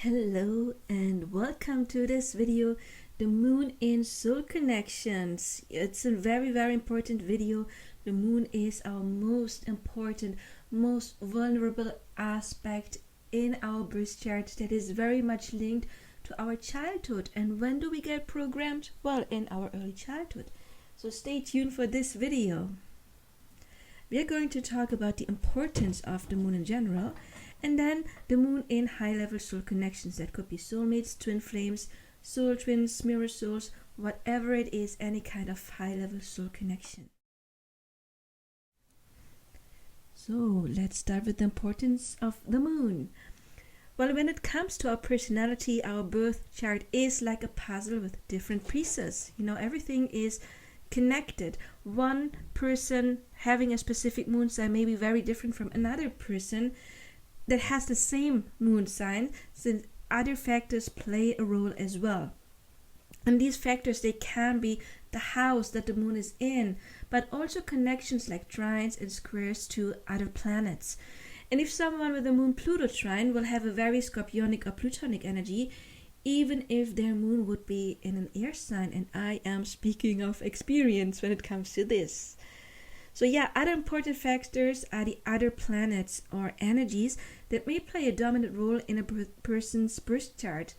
Hello and welcome to this video, the moon in soul connections. It's a very important video. The moon is our most important, most vulnerable aspect in our birth chart that is very much linked to our childhood. And when do we get programmed? Well, in our early childhood. So stay tuned for this video. We are going to talk about the importance of the moon in general, and then the moon in high-level soul connections. That could be soulmates, twin flames, soul twins, mirror souls, whatever it is, any kind of high-level soul connection. So let's start with the importance of the moon. Well, when it comes to our personality, our birth chart is like a puzzle with different pieces. Everything is connected. One person having a specific moon sign may be very different from another person that has the same moon sign, since other factors play a role as well. And these factors, they can be the house that the moon is in, but also connections like trines and squares to other planets. And if someone with a moon Pluto trine will have a very scorpionic or plutonic energy, even if their moon would be in an air sign, and I am speaking of experience when it comes to this. So other important factors are the other planets or energies that may play a dominant role in a person's birth chart.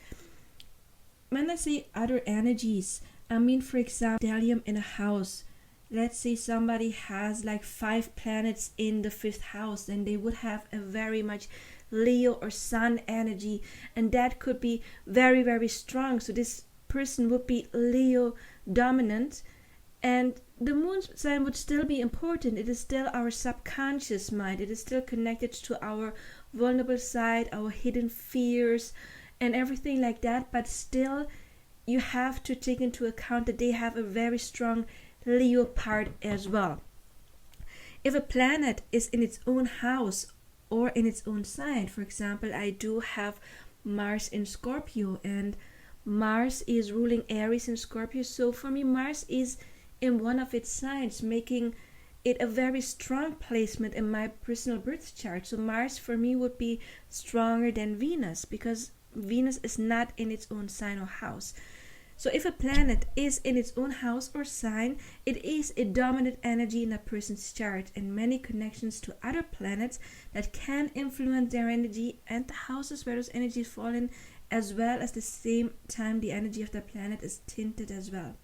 When I say other energies, I mean, for example, stellium in a house. Let's say somebody has like 5 planets in the 5th house, then they would have a very much Leo or Sun energy, and that could be very strong. So this person would be Leo dominant, and the moon sign would still be important. It is still our subconscious mind. It is still connected to our vulnerable side, our hidden fears, and everything like that. But still, you have to take into account that they have a very strong Leo part as well. If a planet is in its own house or in its own sign, for example, I do have Mars in Scorpio, and Mars is ruling Aries in Scorpio. So for me, Mars is in one of its signs, making it a very strong placement in my personal birth chart. So Mars for me would be stronger than Venus, because Venus is not in its own sign or house. So if a planet is in its own house or sign, it is a dominant energy in a person's chart, and many connections to other planets that can influence their energy and the houses where those energies fall in, as well as the same time the energy of the planet is tinted as well.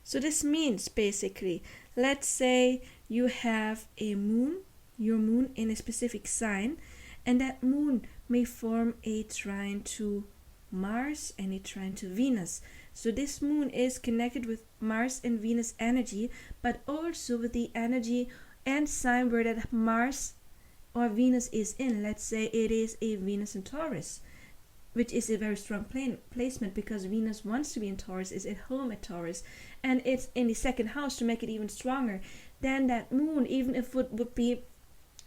So this means basically, let's say you have a moon, your moon in a specific sign, and that moon may form a trine to Mars and a trine to Venus. So this moon is connected with Mars and Venus energy, but also with the energy and sign where that Mars or Venus is in. Let's say it is a Venus in Taurus, which is a very strong placement, because Venus wants to be in Taurus, is at home at Taurus, and it's in the 2nd house to make it even stronger. Then that moon, even if it would be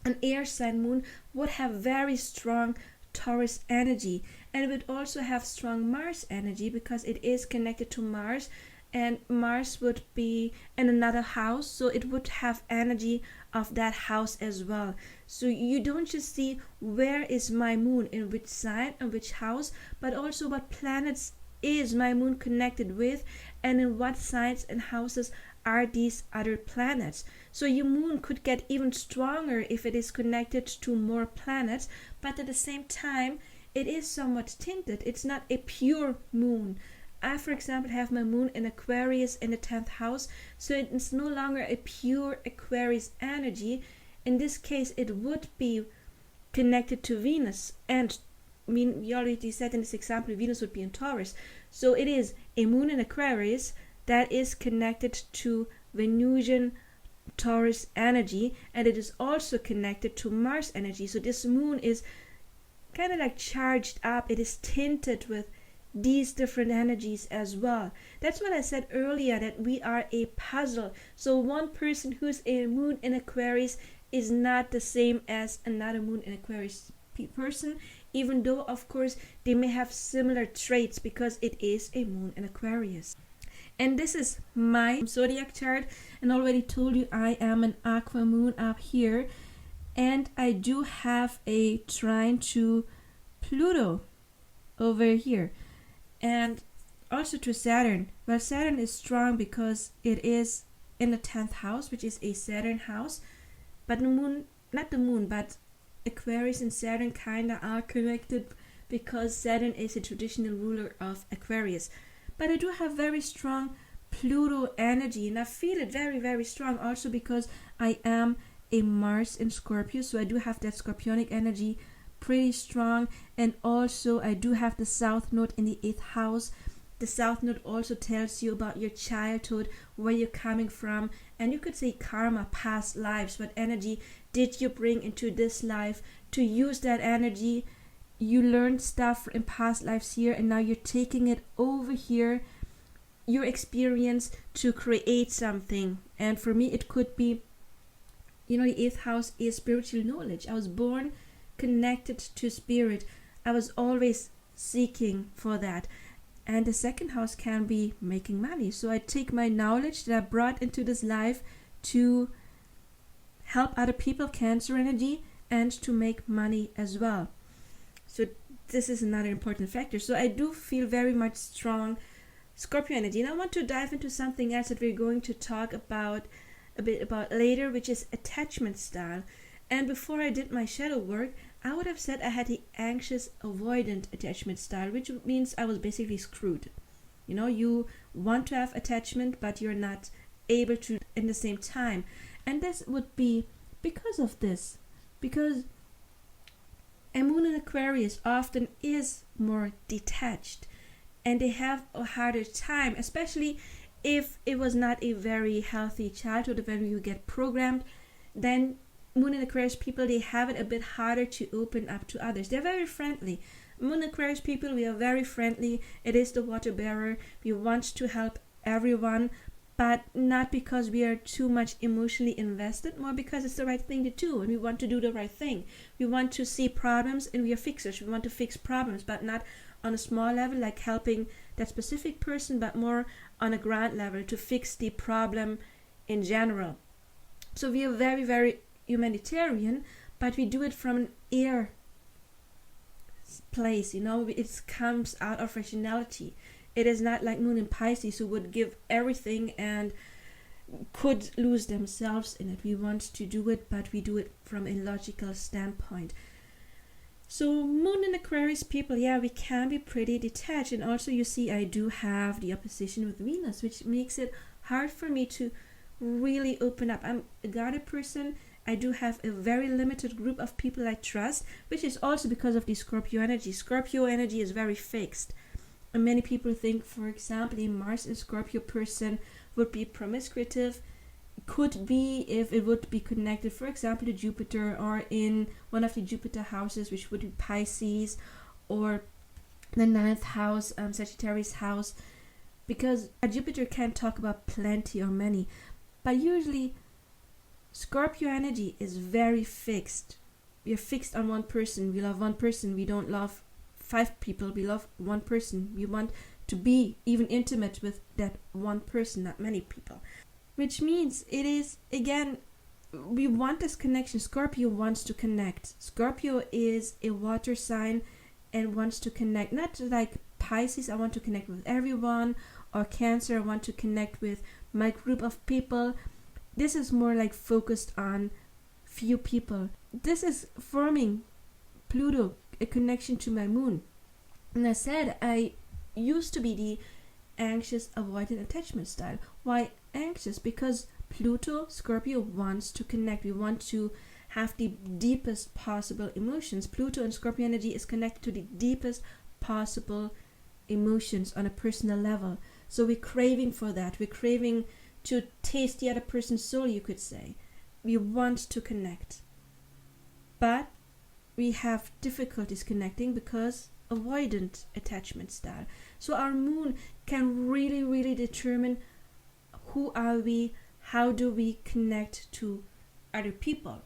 an air sign moon, would have very strong Taurus energy, and it would also have strong Mars energy because it is connected to Mars, and Mars would be in another house, so it would have energy of that house as well. So you don't just see where is my moon in which sign and which house, but also what planets is my moon connected with, and in what signs and houses are these other planets. So your moon could get even stronger if it is connected to more planets, but at the same time it is somewhat tinted. It's not a pure moon. I, for example, have my moon in Aquarius in the 10th house, so it's no longer a pure Aquarius energy. In this case, it would be connected to Venus, and we already said in this example, Venus would be in Taurus. So it is a moon in Aquarius that is connected to Venusian Taurus energy, and it is also connected to Mars energy. So this moon is kind of like charged up. It is tinted with these different energies as well. That's what I said earlier, that we are a puzzle. So one person who's a moon in Aquarius is not the same as another moon in Aquarius person, even though of course they may have similar traits, because it is a moon in Aquarius. And this is my zodiac chart, and already told you I am an aqua moon up here, and I do have a trine to Pluto. over here. And also to Saturn. Well, Saturn is strong because it is in the 10th house, which is a Saturn house. But the moon, not the moon, but Aquarius and Saturn kind of are connected because Saturn is a traditional ruler of Aquarius. But I do have very strong Pluto energy, and I feel it very, very strong also because I am a Mars in Scorpio, so I do have that Scorpionic energy pretty strong. And also I do have the South Node in the 8th house. The South Node also tells you about your childhood, where you're coming from, and you could say karma, past lives. What energy did you bring into this life to use that energy? You learned stuff in past lives here, and now you're taking it over here, your experience, to create something. And for me, it could be, the 8th house is spiritual knowledge. I was born connected to spirit. I was always seeking for that. And the 2nd house can be making money. So I take my knowledge that I brought into this life to help other people, Cancer energy, and to make money as well. So this is another important factor. So I do feel very much strong Scorpio energy. And I want to dive into something else that we're going to talk about a bit about later, which is attachment style. And before I did my shadow work, I would have said I had the anxious avoidant attachment style, which means I was basically screwed. You want to have attachment, but you're not able to in the same time. And this would be because of this. Because a moon in Aquarius often is more detached, and they have a harder time, especially if it was not a very healthy childhood. When you get programmed, then Moon in Aquarius people, they have it a bit harder to open up to others. They're very friendly. Moon Aquarius people, we are very friendly. It is the water bearer. We want to help everyone, but not because we are too much emotionally invested, more because it's the right thing to do and we want to do the right thing. We want to see problems and we are fixers. We want to fix problems, but not on a small level like helping that specific person, but more on a grand level to fix the problem in general. So we are very, very humanitarian, but we do it from an air place, it comes out of rationality. It is not like Moon in Pisces, who would give everything and could lose themselves in it. We want to do it, but we do it from a logical standpoint. So Moon in Aquarius people, we can be pretty detached. And also you see I do have the opposition with Venus, which makes it hard for me to really open up. I'm a guarded person. I do have a very limited group of people I trust, which is also because of the Scorpio energy. Scorpio energy is very fixed. And many people think, for example, a Mars in Scorpio person would be promiscuous. Could be if it would be connected, for example, to Jupiter, or in one of the Jupiter houses, which would be Pisces, or the 9th house, Sagittarius house, because Jupiter can talk about plenty or many. But usually Scorpio energy is very fixed. We are fixed on one person. We love one person. We don't love 5 people. We love one person. We want to be even intimate with that one person, not many people. Which means it is, again, we want this connection. Scorpio wants to connect. Scorpio is a water sign and wants to connect. Not like Pisces, I want to connect with everyone, or Cancer, I want to connect with my group of people. This is more like focused on few people. This is forming Pluto, a connection to my moon. And I said I used to be the anxious avoidant attachment style. Why anxious? Because Pluto, Scorpio wants to connect. We want to have the deepest possible emotions. Pluto and Scorpio energy is connected to the deepest possible emotions on a personal level. So we're craving for that. We're craving to taste the other person's soul, you could say. We want to connect. But we have difficulties connecting because avoidant attachment style. So our moon can really, really determine who are we, how do we connect to other people.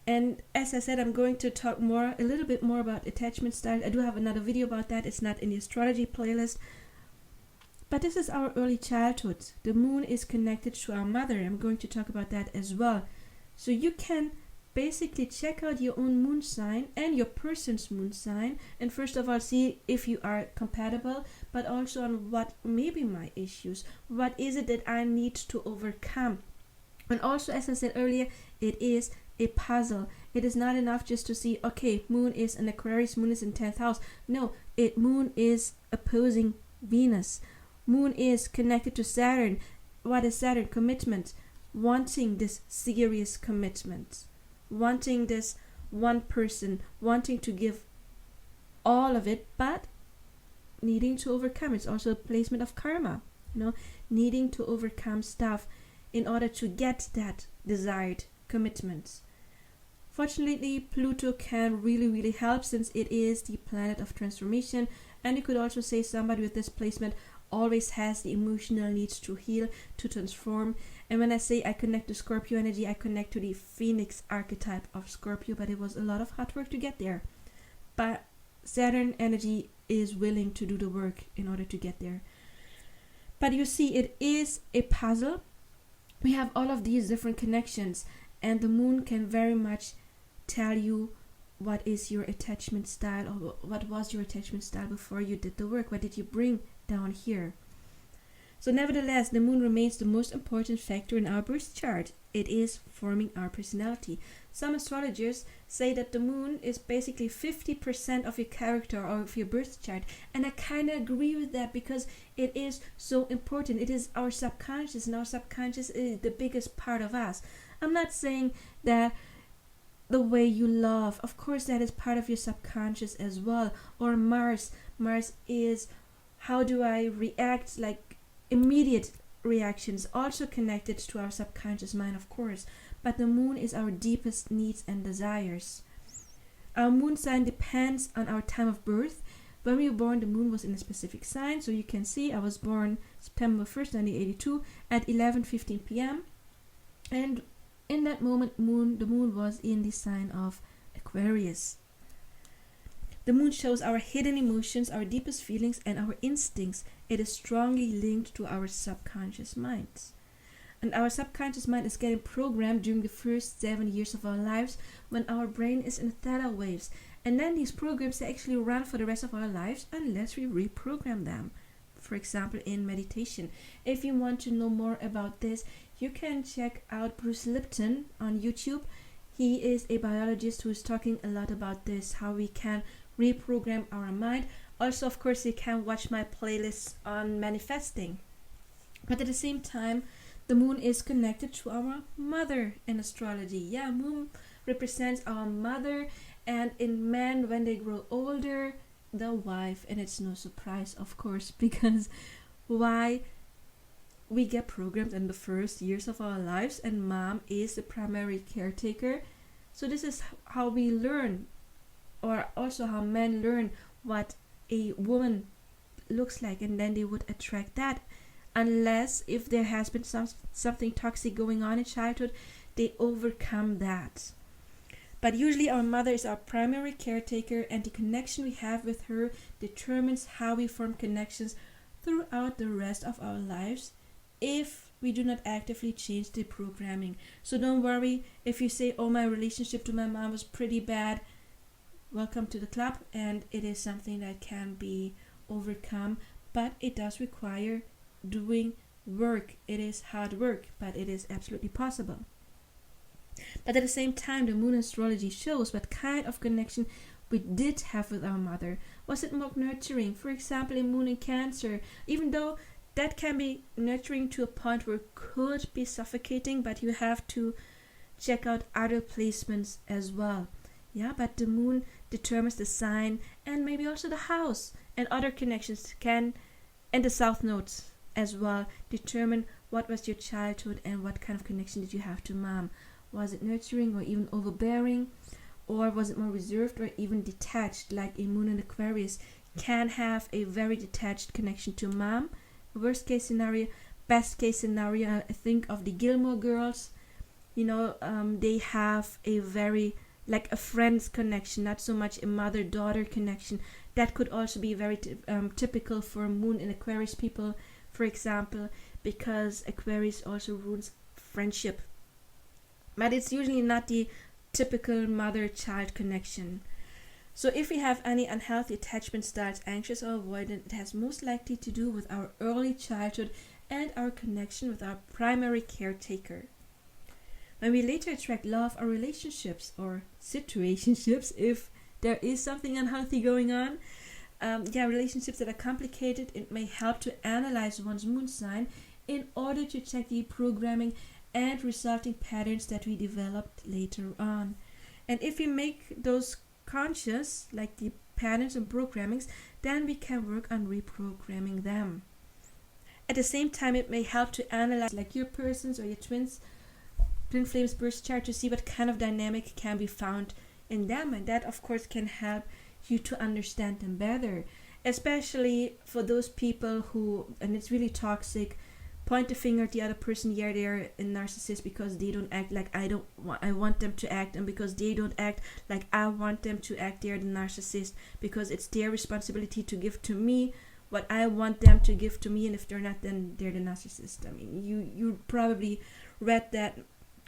And as I said, I'm going to talk a little bit more about attachment style. I do have another video about that. It's not in the astrology playlist. But this is our early childhood. The moon is connected to our mother. I'm going to talk about that as well. So you can basically check out your own moon sign and your person's moon sign, and first of all see if you are compatible, but also on what may be my issues, what is it that I need to overcome. And also, as I said earlier, it is a puzzle. It is not enough just to see, okay, moon is in Aquarius, moon is in 10th house. No, moon is opposing Venus. Moon is connected to Saturn. What is Saturn? Commitment. Wanting this serious commitment. Wanting this one person. Wanting to give all of it, but needing to overcome. It's also a placement of karma. Needing to overcome stuff in order to get that desired commitment. Fortunately, Pluto can really help, since it is the planet of transformation, and you could also say somebody with this placement always has the emotional needs to heal, to transform. And when I say I connect to Scorpio energy, I connect to the Phoenix archetype of Scorpio, but it was a lot of hard work to get there. But Saturn energy is willing to do the work in order to get there. But you see, it is a puzzle. We have all of these different connections, and the moon can very much tell you what is your attachment style, or what was your attachment style before you did the work. What did you bring down here? So nevertheless, the moon remains the most important factor in our birth chart. It is forming our personality. Some astrologers say that the moon is basically 50% of your character or of your birth chart, and I kind of agree with that, because it is so important. It is our subconscious, and our subconscious is the biggest part of us. I'm not saying that the way you love, of course that is part of your subconscious as well. Or Mars is how do I react, like immediate reactions, also connected to our subconscious mind, of course. But the moon is our deepest needs and desires. Our moon sign depends on our time of birth. When we were born, the moon was in a specific sign. So you can see I was born September 1st, 1982 at 11:15 p.m. And in that moment, the moon was in the sign of Aquarius. The moon shows our hidden emotions, our deepest feelings, and our instincts. It is strongly linked to our subconscious minds. And our subconscious mind is getting programmed during the first 7 years of our lives, when our brain is in Theta-Waves. And then these programs, they actually run for the rest of our lives unless we reprogram them. For example, in meditation. If you want to know more about this, you can check out Bruce Lipton on YouTube. He is a biologist who is talking a lot about this, how we can reprogram our mind. Also, of course, you can watch my playlists on manifesting. But at the same time, the moon is connected to our mother in astrology. Yeah, moon represents our mother, and in men, when they grow older, the wife. And it's no surprise, of course, because why we get programmed in the first years of our lives, and mom is the primary caretaker. So this is how we learn, or also how men learn what a woman looks like, and then they would attract that. Unless if there has been something toxic going on in childhood, they overcome that. But usually our mother is our primary caretaker, and the connection we have with her determines how we form connections throughout the rest of our lives, if we do not actively change the programming. So don't worry if you say, oh, my relationship to my mom was pretty bad. Welcome to the club, and it is something that can be overcome, but it does require doing work. It is hard work, but it is absolutely possible. But at the same time, the moon astrology shows what kind of connection we did have with our mother. Was it more nurturing? For example, a moon in Cancer, even though that can be nurturing to a point where it could be suffocating, but you have to check out other placements as well. Yeah, but the moon determines the sign, and maybe also the house, and other connections can, and the south nodes as well, determine what was your childhood and what kind of connection did you have to mom. Was it nurturing or even overbearing, or was it more reserved or even detached, like a moon in Aquarius can have a very detached connection to mom. Worst case scenario, best case scenario, I think of the Gilmore Girls. They have a very, like a friend's connection, not so much a mother-daughter connection. That could also be very typical for moon in Aquarius people, for example, because Aquarius also rules friendship. But it's usually not the typical mother-child connection. So if we have any unhealthy attachment styles, anxious or avoidant, it has most likely to do with our early childhood and our connection with our primary caretaker. When we later attract love or relationships or situationships, if there is something unhealthy going on, relationships that are complicated, it may help to analyze one's moon sign in order to check the programming and resulting patterns that we developed later on. And if we make those conscious, like the patterns and programmings, then we can work on reprogramming them. At the same time, it may help to analyze like your person's or your twin flames birth chart to see what kind of dynamic can be found in them, and that of course can help you to understand them better, especially for those people who, and it's really toxic, point the finger at the other person. Yeah, they're a narcissist because they don't act like I want them to act, and because they don't act like I want them to act, they're the narcissist, because it's their responsibility to give to me what I want them to give to me, and if they're not, then they're the narcissist. I mean, you probably read that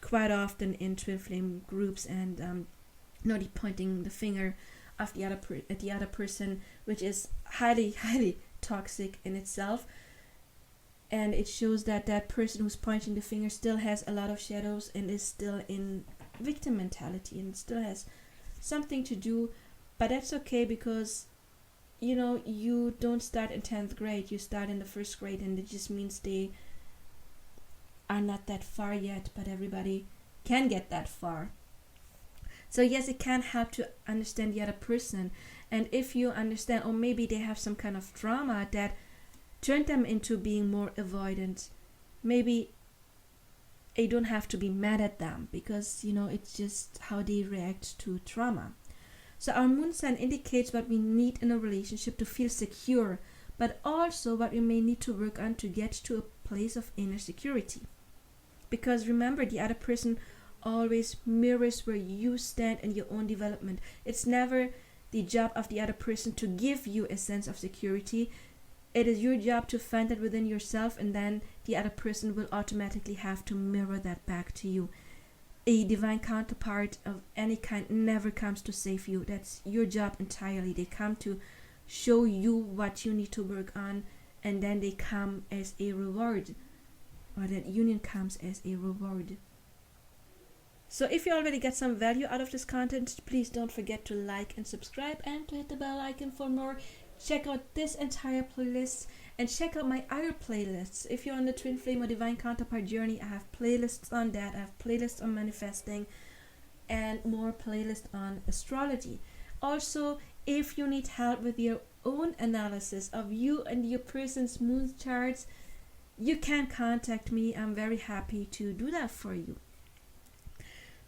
quite often in twin flame groups, and not pointing the finger of the other person, which is highly toxic in itself. And it shows that that person who's pointing the finger still has a lot of shadows and is still in victim mentality and still has something to do. But that's okay, because you don't start in 10th grade, you start in the 1st grade, and it just means they are not that far yet, but everybody can get that far. So yes, it can help to understand the other person. And if you understand, or maybe they have some kind of trauma that turned them into being more avoidant, maybe you don't have to be mad at them, because it's just how they react to trauma. So our moon sign indicates what we need in a relationship to feel secure, but also what we may need to work on to get to a place of inner security. Because remember, the other person always mirrors where you stand in your own development. It's never the job of the other person to give you a sense of security. It is your job to find that within yourself, and then the other person will automatically have to mirror that back to you. A divine counterpart of any kind never comes to save you. That's your job entirely. They come to show you what you need to work on, and then they come as a reward, or that union comes as a reward. So if you already get some value out of this content, please don't forget to like and subscribe, and to hit the bell icon for more. Check out this entire playlist, and check out my other playlists. If you're on the twin flame or divine counterpart journey, I have playlists on that. I have playlists on manifesting, and more playlists on astrology. Also, if you need help with your own analysis of you and your person's moon charts, you can contact me. I'm very happy to do that for you.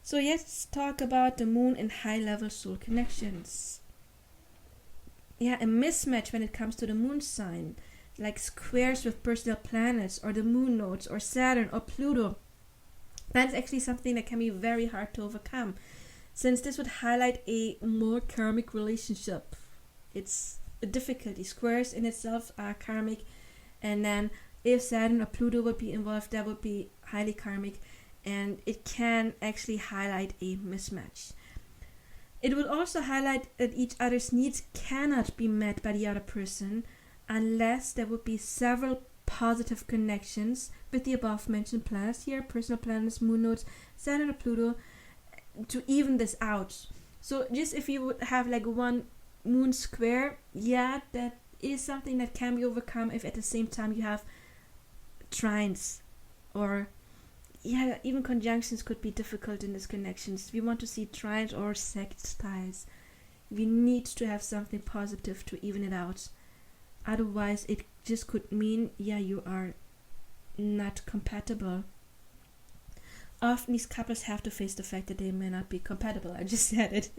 So let's talk about the moon and high-level soul connections. Yeah, a mismatch when it comes to the moon sign, like squares with personal planets, or the moon nodes, or Saturn, or Pluto. That's actually something that can be very hard to overcome, since this would highlight a more karmic relationship. It's a difficulty. Squares in itself are karmic, and then if Saturn or Pluto would be involved, that would be highly karmic, and it can actually highlight a mismatch. It would also highlight that each other's needs cannot be met by the other person unless there would be several positive connections with the above mentioned planets here, personal planets, moon nodes, Saturn or Pluto, to even this out. So just if you would have like one moon square, yeah, that is something that can be overcome if at the same time you have trines, or even conjunctions could be difficult in these connections. We want to see trines or sextiles. We need to have something positive to even it out. Otherwise, it just could mean, you are not compatible. Often these couples have to face the fact that they may not be compatible. I just said it.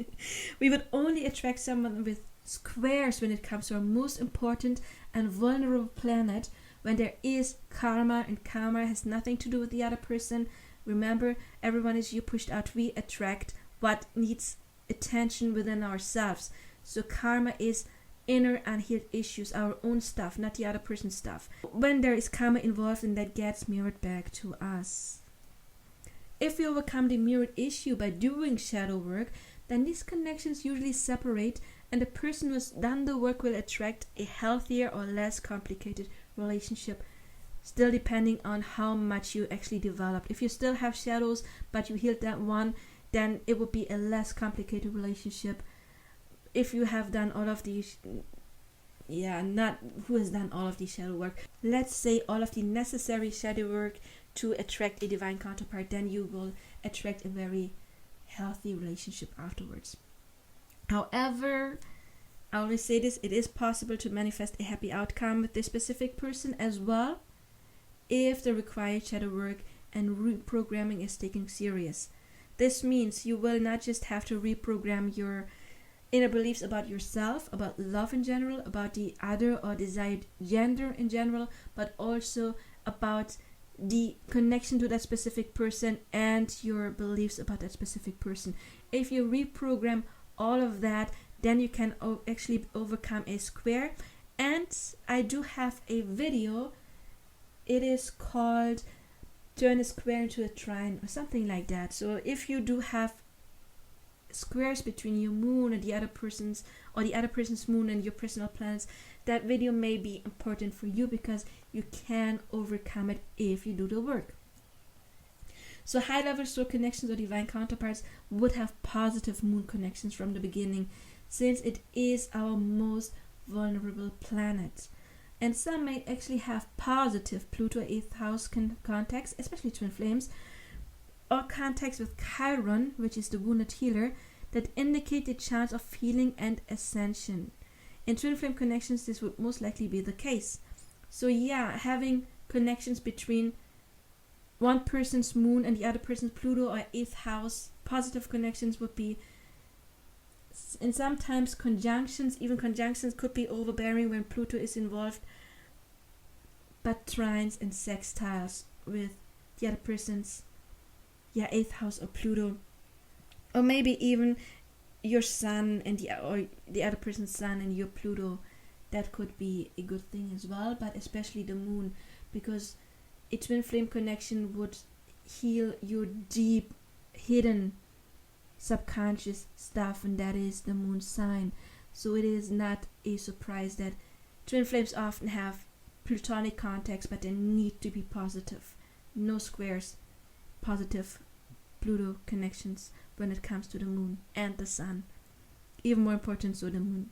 We would only attract someone with squares when it comes to our most important and vulnerable planet, when there is karma, and karma has nothing to do with the other person. Remember, everyone is you pushed out. We attract what needs attention within ourselves. So karma is inner unhealed issues, our own stuff, not the other person's stuff. When there is karma involved, and that gets mirrored back to us. If we overcome the mirrored issue by doing shadow work, then these connections usually separate, and the person who has done the work will attract a healthier or less complicated relationship, still depending on how much you actually developed. If you still have shadows but you healed that one, then it would be a less complicated relationship. If you have done all of these, not who has done all of the shadow work, let's say all of the necessary shadow work to attract a divine counterpart, then you will attract a very healthy relationship afterwards. However, I always say this, it is possible to manifest a happy outcome with this specific person as well, if the required shadow work and reprogramming is taken serious. This means you will not just have to reprogram your inner beliefs about yourself, about love in general, about the other or desired gender in general, but also about the connection to that specific person and your beliefs about that specific person. If you reprogram all of that, then you can actually overcome a square. And I do have a video. It is called Turn a Square into a Trine or something like that. So if you do have squares between your moon and the other person's, or the other person's moon and your personal planets, that video may be important for you because you can overcome it if you do the work. So high level soul connections or divine counterparts would have positive moon connections from the beginning, since it is our most vulnerable planet. And some may actually have positive Pluto 8th house contacts, especially twin flames, or contacts with Chiron, which is the wounded healer, that indicate the chance of healing and ascension. In twin flame connections, this would most likely be the case. So having connections between one person's moon and the other person's Pluto or 8th house, positive connections would be, and sometimes conjunctions could be overbearing when Pluto is involved, but trines and sextiles with the other person's 8th house or Pluto, or maybe even your sun and the other person's sun and your Pluto, that could be a good thing as well, but especially the moon, because a twin flame connection would heal your deep hidden subconscious stuff, and that is the moon sign. So it is not a surprise that twin flames often have plutonic contacts, but they need to be positive. No squares, positive Pluto connections when it comes to the moon and the sun. Even more important, so the moon.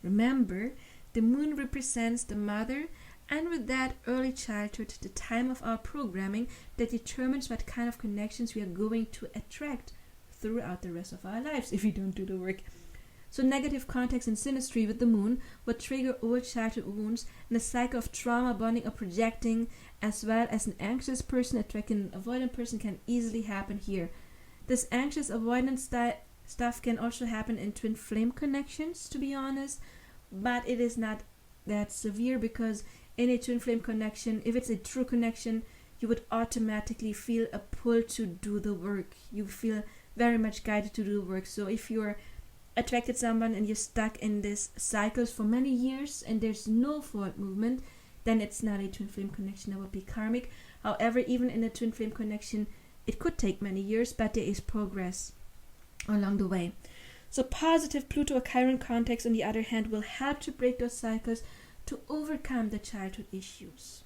Remember, the moon represents the mother, and with that, early childhood, the time of our programming that determines what kind of connections we are going to attract throughout the rest of our lives if we don't do the work. So negative contacts and synastry with the moon would trigger old childhood wounds, and a cycle of trauma bonding or projecting, as well as an anxious person attracting an avoidant person, can easily happen here. This anxious avoidant stuff can also happen in twin flame connections, to be honest, but it is not that severe, because in a twin flame connection, if it's a true connection, you would automatically feel a pull to do the work. You feel very much guided to do the work. So if you're attracted someone and you're stuck in this cycles for many years and there's no forward movement, then it's not a twin flame connection. That would be karmic. However, even in a twin flame connection, it could take many years, but there is progress along the way. So positive Pluto or Chiron contacts, on the other hand, will help to break those cycles to overcome the childhood issues.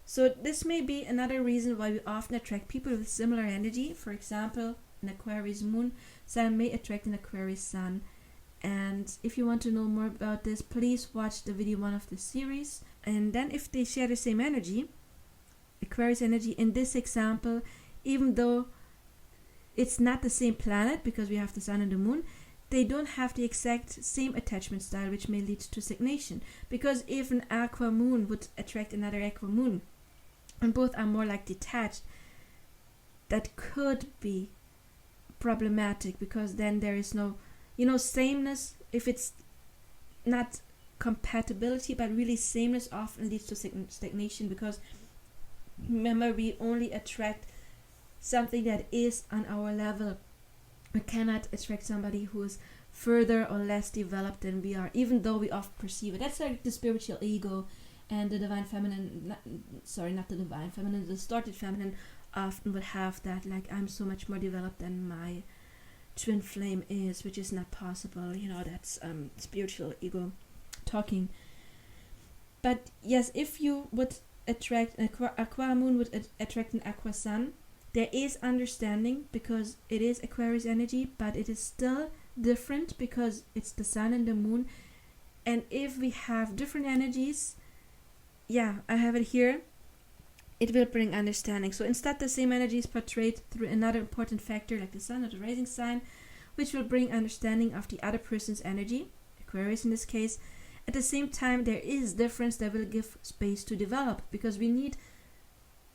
So this may be another reason why we often attract people with similar energy. For example, an Aquarius moon sign may attract an Aquarius sun. And if you want to know more about this, please watch the video 1 of this series. And then if they share the same energy, Aquarius energy, in this example, even though it's not the same planet because we have the sun and the moon, they don't have the exact same attachment style, which may lead to stagnation. Because if an aqua moon would attract another aqua moon, and both are more like detached, that could be problematic, because then there is no, sameness. If it's not compatibility, but really sameness, often leads to stagnation, because remember, we only attract something that is on our level. We cannot attract somebody who is further or less developed than we are, even though we often perceive it. That's like the spiritual ego and the divine feminine, not the divine feminine, the distorted feminine often would have that, like, I'm so much more developed than my twin flame is, which is not possible. That's spiritual ego talking. But yes, if you would attract an Aqua moon, would attract an Aqua sun, there is understanding because it is Aquarius energy, but it is still different because it's the sun and the moon. And if we have different energies, I have it here, it will bring understanding. So instead, the same energy is portrayed through another important factor like the sun or the rising sign, which will bring understanding of the other person's energy, Aquarius in this case. At the same time, there is difference that will give space to develop, because we need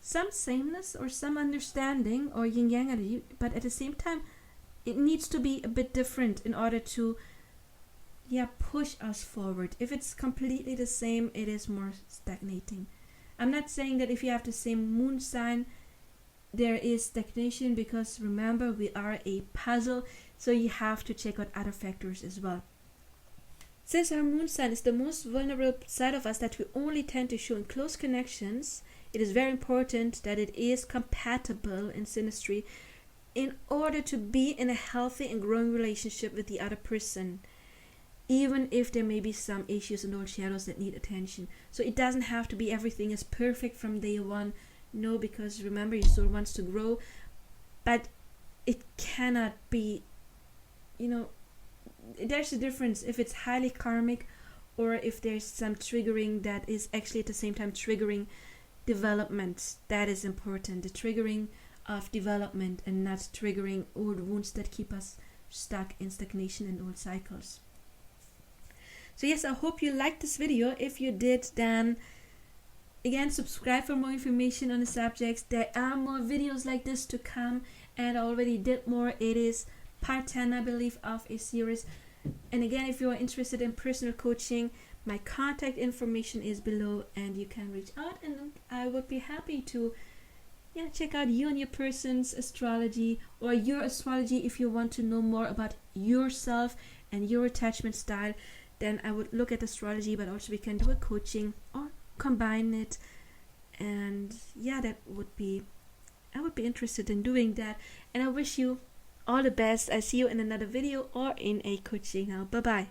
some sameness or some understanding or yin yang energy, but at the same time it needs to be a bit different in order to push us forward. If it's completely the same, it is more stagnating. I'm not saying that if you have the same moon sign there is stagnation, because remember, we are a puzzle, so you have to check out other factors as well. Since our moon sign is the most vulnerable side of us that we only tend to show in close connections, it is very important that it is compatible in synastry in order to be in a healthy and growing relationship with the other person, even if there may be some issues and old shadows that need attention. So it doesn't have to be everything is perfect from day one. No, because remember, your soul wants to grow, but it cannot be, there's a difference if it's highly karmic or if there's some triggering that is actually at the same time triggering development. That is important, the triggering of development, and not triggering old wounds that keep us stuck in stagnation and old cycles. So yes, I hope you liked this video. If you did, then again, subscribe for more information on the subjects. There are more videos like this to come, and I already did more. It is part 10, I believe, of a series. And again, if you are interested in personal coaching, my contact information is below and you can reach out, and I would be happy to check out you and your person's astrology, or your astrology if you want to know more about yourself and your attachment style. Then I would look at astrology, but also we can do a coaching or combine it. And I would be interested in doing that. And I wish you all the best. I see you in another video or in a coaching now. Bye bye.